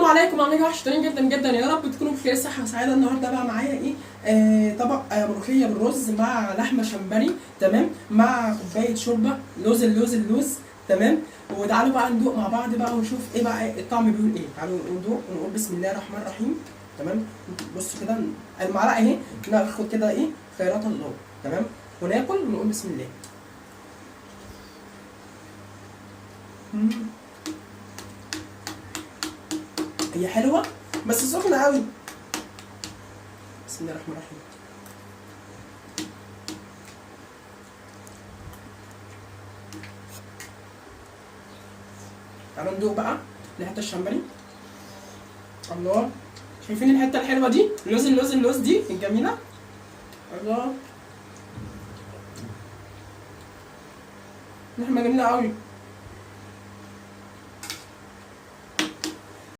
السلام عليكم، عاملين ايه؟ وحشتوني جدا جدا، يا رب تكونوا بخير صحه وسعاده. النهارده بقى معايا ايه؟ طبق ملوخيه بالرز مع لحمه شمبري، تمام، مع كوبايه شوربه اللوز، تمام. وتعالوا بقى ندوق مع بعض بقى ونشوف ايه بقى الطعم بيقول ايه. تعالوا ندوق ونقول بسم الله الرحمن الرحيم، تمام. بصوا كده المعلقه اهي، ناخد كده ايه خيرات الله، تمام، وناكل ونقول بسم الله. هي حلوه بس سخنه قوي. بسم الله الرحمن الرحيم. تعالوا ندوق بقى الحته الشمبري. الله، شايفين الحته الحلوه دي؟ اللوز دي الجميله. الله، لحمه جميله قوي.